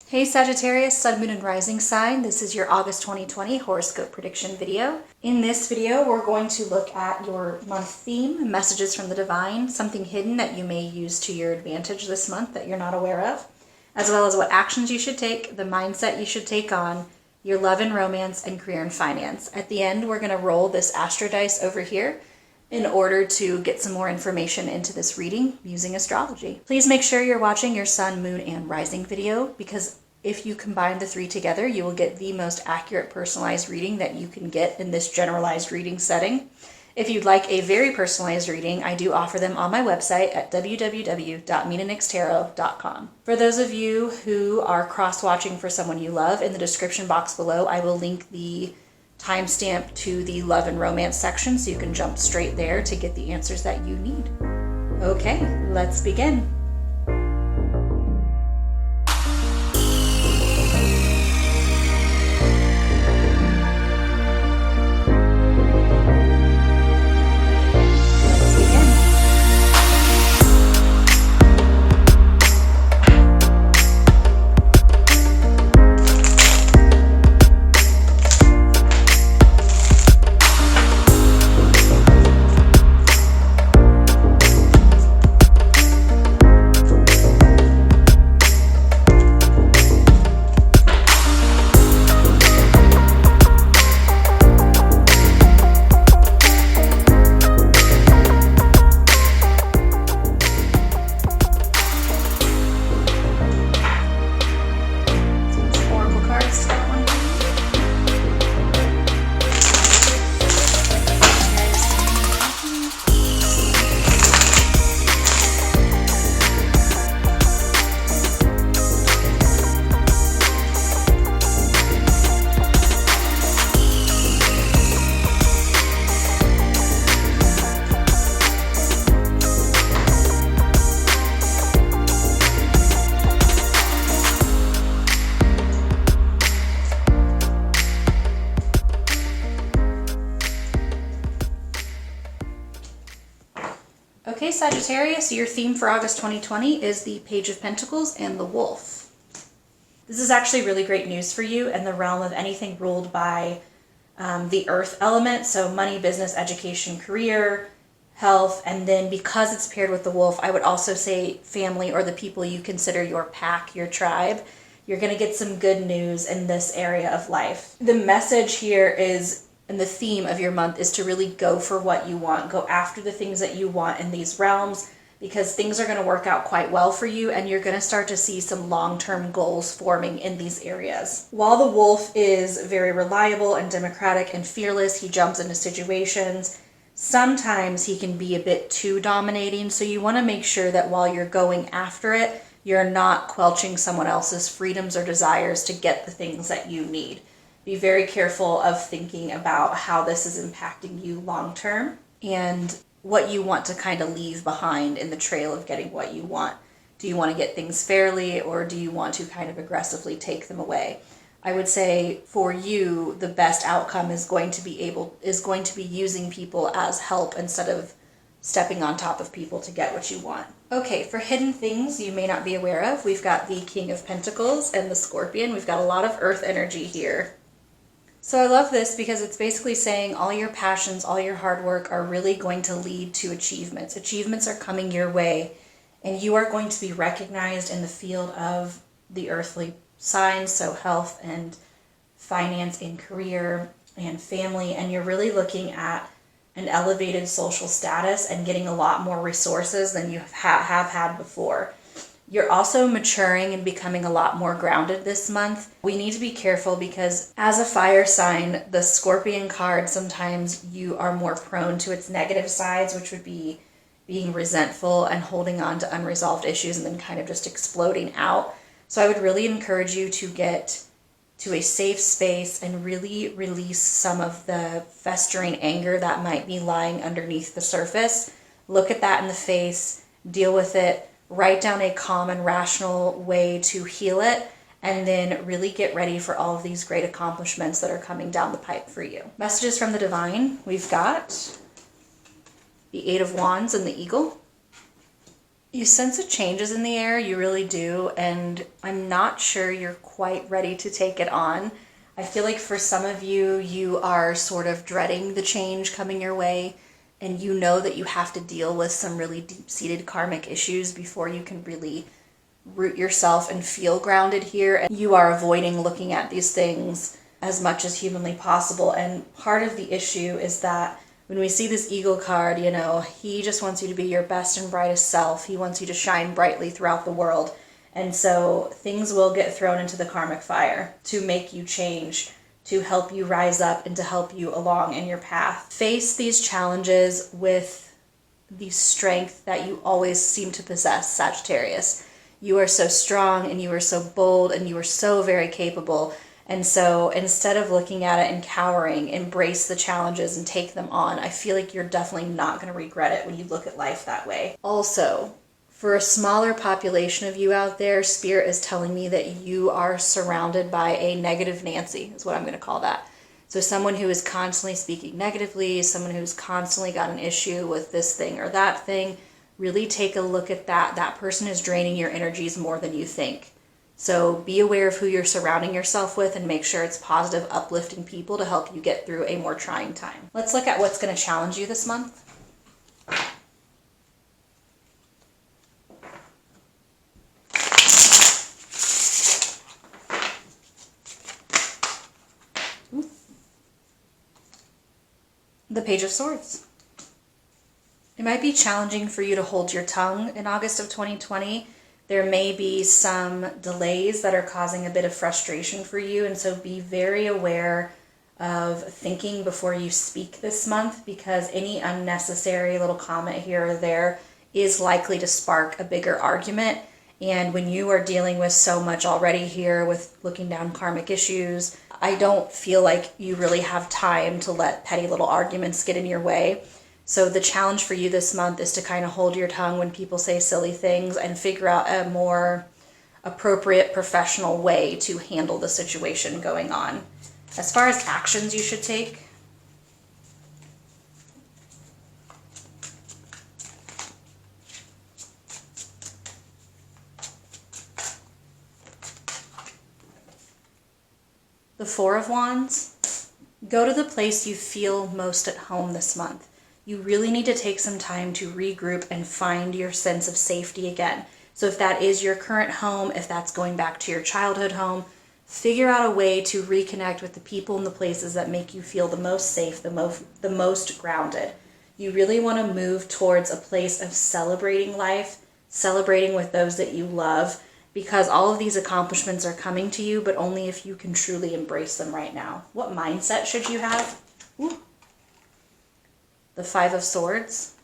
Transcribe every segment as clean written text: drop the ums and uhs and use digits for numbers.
Hey Sagittarius, Sun, Moon, and Rising sign. This is your August 2020 horoscope prediction video. In this video, we're going to look at your month theme, messages from the divine, something hidden that you may use to your advantage this month that you're not aware of, as well as what actions you should take, the mindset you should take on, your love and romance, and career and finance. At the end, we're going to roll this astro dice over here in order to get some more information into this reading using astrology. Please make sure you're watching your sun, moon, and rising video, because if you combine the three together, you will get the most accurate personalized reading that you can get in this generalized reading setting. If you'd like a very personalized reading, I do offer them on my website at www.minanixtarot.com. For those of you who are cross-watching for someone you love, in the description box below, I will link the timestamp to the love and romance section so you can jump straight there to get the answers that you need. Okay, let's begin. Okay, Sagittarius, your theme for August 2020 is the Page of Pentacles and the Wolf. This is actually really great news for you in the realm of anything ruled by the earth element, so money, business, education, career, health, and then because it's paired with the wolf, I would also say family or the people you consider your pack, your tribe. You're going to get some good news in this area of life. The message here is, and the theme of your month is to really go for what you want. Go after the things that you want in these realms, because things are going to work out quite well for you and you're going to start to see some long-term goals forming in these areas. While the wolf is very reliable and democratic and fearless, he jumps into situations. Sometimes he can be a bit too dominating, so you want to make sure that while you're going after it, you're not quelching someone else's freedoms or desires to get the things that you need. Be very careful of thinking about how this is impacting you long term and what you want to kind of leave behind in the trail of getting what you want. Do you want to get things fairly, or do you want to kind of aggressively take them away? I would say for you, the best outcome is going to be using people as help instead of stepping on top of people to get what you want. Okay, for hidden things you may not be aware of, we've got the King of Pentacles and the Scorpion. We've got a lot of earth energy here. So I love this because it's basically saying all your passions, all your hard work are really going to lead to achievements. Achievements are coming your way, and you are going to be recognized in the field of the earthly signs, so health and finance and career and family, and you're really looking at an elevated social status and getting a lot more resources than you have had before. You're also maturing and becoming a lot more grounded this month. We need to be careful because as a fire sign, the Scorpion card, sometimes you are more prone to its negative sides, which would be being resentful and holding on to unresolved issues and then kind of just exploding out. So I would really encourage you to get to a safe space and really release some of the festering anger that might be lying underneath the surface. Look at that in the face, deal with it. Write down a calm and rational way to heal it, and then really get ready for all of these great accomplishments that are coming down the pipe for you. Messages from the divine. We've got the Eight of Wands and the Eagle. You sense a changes in the air, you really do, and I'm not sure you're quite ready to take it on. I feel like for some of you, you are sort of dreading the change coming your way, and you know that you have to deal with some really deep-seated karmic issues before you can really root yourself and feel grounded here. And you are avoiding looking at these things as much as humanly possible. And part of the issue is that when we see this eagle card, you know, he just wants you to be your best and brightest self. He wants you to shine brightly throughout the world. And so things will get thrown into the karmic fire to make you change, to help you rise up and to help you along in your path. Face these challenges with the strength that you always seem to possess, Sagittarius. You are so strong and you are so bold and you are so very capable. And so instead of looking at it and cowering, embrace the challenges and take them on. I feel like you're definitely not going to regret it when you look at life that way. Also, for a smaller population of you out there, Spirit is telling me that you are surrounded by a negative Nancy, is what I'm going to call that. So someone who is constantly speaking negatively, someone who's constantly got an issue with this thing or that thing, really take a look at that. That person is draining your energies more than you think. So be aware of who you're surrounding yourself with and make sure it's positive, uplifting people to help you get through a more trying time. Let's look at what's going to challenge you this month. The Page of Swords. It might be challenging for you to hold your tongue in August of 2020. There may be some delays that are causing a bit of frustration for you, and so be very aware of thinking before you speak this month, because any unnecessary little comment here or there is likely to spark a bigger argument. And when you are dealing with so much already here with looking down karmic issues, I don't feel like you really have time to let petty little arguments get in your way. So the challenge for you this month is to kind of hold your tongue when people say silly things and figure out a more appropriate professional way to handle the situation going on. As far as actions you should take, the Four of Wands, go to the place you feel most at home this month. You really need to take some time to regroup and find your sense of safety again. So if that is your current home, if that's going back to your childhood home, figure out a way to reconnect with the people and the places that make you feel the most safe, the most grounded. You really want to move towards a place of celebrating life, celebrating with those that you love, because all of these accomplishments are coming to you, but only if you can truly embrace them right now. What mindset should you have? Ooh. The Five of Swords.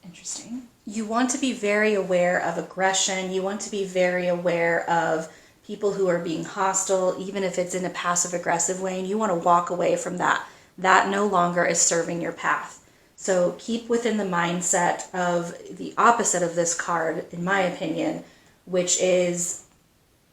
Interesting. You want to be very aware of aggression. You want to be very aware of people who are being hostile, even if it's in a passive-aggressive way, and you want to walk away from that. That no longer is serving your path. So keep within the mindset of the opposite of this card, in my opinion, which is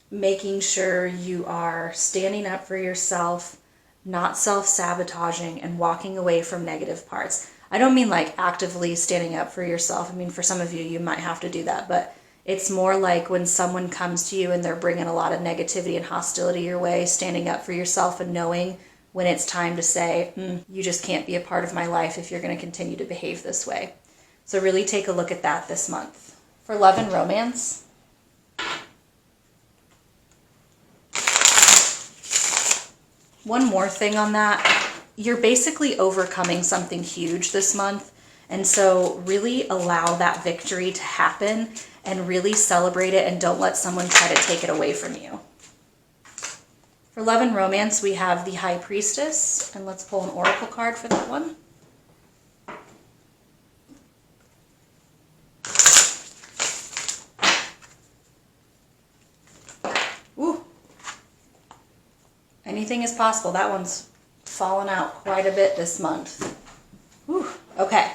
making sure you are standing up for yourself, not self-sabotaging, and walking away from negative parts. I don't mean like actively standing up for yourself. I mean, for some of you, you might have to do that, but it's more like when someone comes to you and they're bringing a lot of negativity and hostility your way, standing up for yourself and knowing when it's time to say, you just can't be a part of my life if you're going to continue to behave this way. So really take a look at that this month. For love and romance, one more thing on that. You're basically overcoming something huge this month. And so really allow that victory to happen and really celebrate it, and don't let someone try to take it away from you. For love and romance, we have the High Priestess, and let's pull an oracle card for that one. Ooh. Anything is possible. That one's fallen out quite a bit this month. Whew. Okay,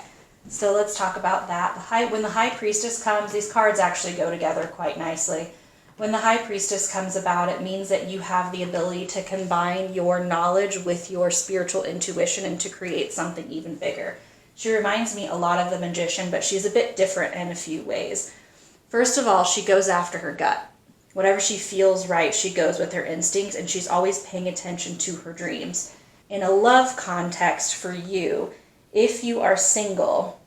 so let's talk about that. When the High Priestess comes, these cards actually go together quite nicely. When the High Priestess comes about, it means that you have the ability to combine your knowledge with your spiritual intuition and to create something even bigger. She reminds me a lot of the Magician, but she's a bit different in a few ways. First of all, she goes after her gut. Whatever she feels right, she goes with her instincts, and she's always paying attention to her dreams. In a love context for you, if you are single,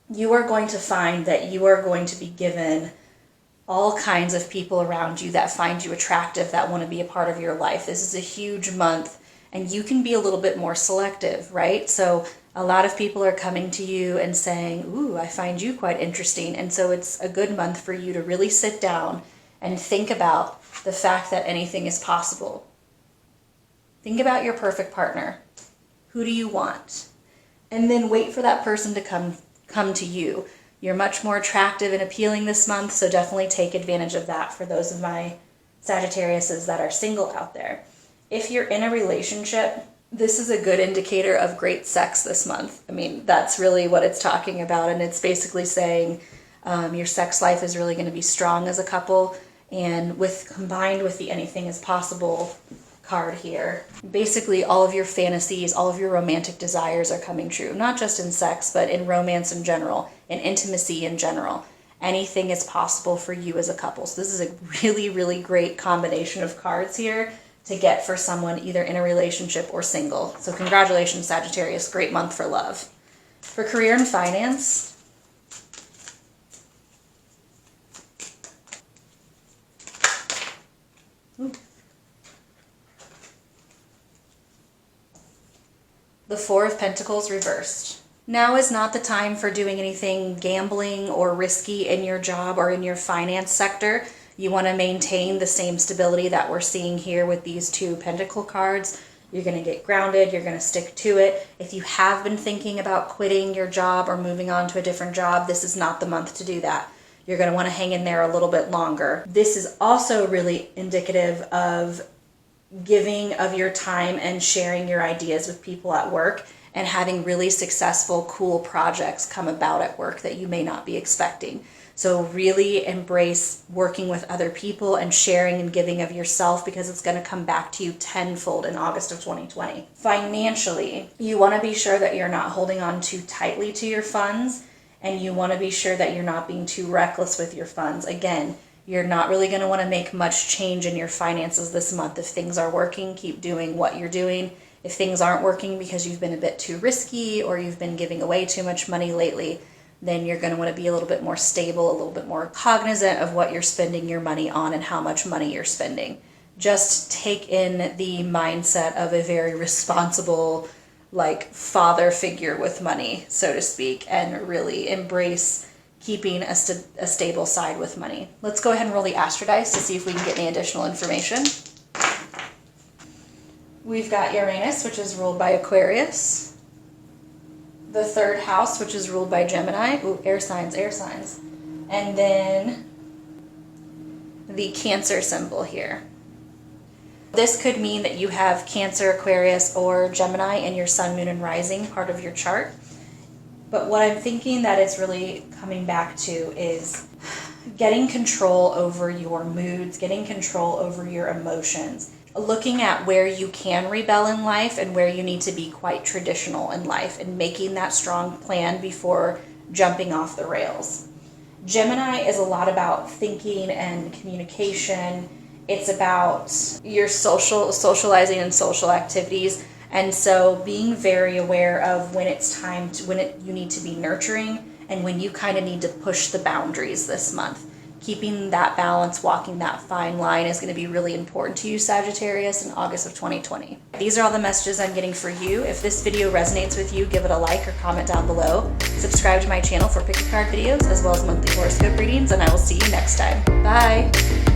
you are going to find that you are going to be given all kinds of people around you that find you attractive, that want to be a part of your life. This is a huge month, and you can be a little bit more selective, right? So a lot of people are coming to you and saying, ooh, I find you quite interesting. And so it's a good month for you to really sit down and think about the fact that anything is possible. Think about your perfect partner. Who do you want? And then wait for that person to come to you. You're much more attractive and appealing this month, so definitely take advantage of that for those of my Sagittariuses that are single out there. If you're in a relationship, this is a good indicator of great sex this month. I mean, that's really what it's talking about, and it's basically saying your sex life is really going to be strong as a couple, and combined with the anything is possible card here, basically all of your fantasies, all of your romantic desires are coming true, not just in sex, but in romance in general, in intimacy in general. Anything is possible for you as a couple. So this is a really, really great combination of cards here to get for someone either in a relationship or single. So congratulations, Sagittarius. Great month for love. For career and finance, the Four of Pentacles reversed. Now is not the time for doing anything gambling or risky in your job or in your finance sector. You want to maintain the same stability that we're seeing here with these two Pentacle cards. You're going to get grounded. You're going to stick to it. If you have been thinking about quitting your job or moving on to a different job, this is not the month to do that. You're going to want to hang in there a little bit longer. This is also really indicative of giving of your time and sharing your ideas with people at work and having really successful, cool projects come about at work that you may not be expecting. So really embrace working with other people and sharing and giving of yourself, because it's going to come back to you tenfold in August of 2020. Financially, you want to be sure that you're not holding on too tightly to your funds, and you want to be sure that you're not being too reckless with your funds. Again, you're not really going to want to make much change in your finances this month. If things are working, keep doing what you're doing. If things aren't working because you've been a bit too risky or you've been giving away too much money lately, then you're going to want to be a little bit more stable, a little bit more cognizant of what you're spending your money on and how much money you're spending. Just take in the mindset of a very responsible, father figure with money, so to speak, and really embrace keeping a stable side with money. Let's go ahead and roll the astro dice to see if we can get any additional information. We've got Uranus, which is ruled by Aquarius. The third house, which is ruled by Gemini. Ooh, air signs. And then the Cancer symbol here. This could mean that you have Cancer, Aquarius, or Gemini in your sun, moon, and rising part of your chart. But what I'm thinking that it's really coming back to is getting control over your moods, getting control over your emotions, looking at where you can rebel in life and where you need to be quite traditional in life, and making that strong plan before jumping off the rails. Gemini is a lot about thinking and communication. It's about your socializing and social activities. And so being very aware of when it's time to, you need to be nurturing and when you kind of need to push the boundaries this month. Keeping that balance, walking that fine line is going to be really important to you, Sagittarius, in August of 2020. These are all the messages I'm getting for you. If this video resonates with you, give it a like or comment down below. Subscribe to my channel for pick a card videos as well as monthly horoscope readings, and I will see you next time. Bye!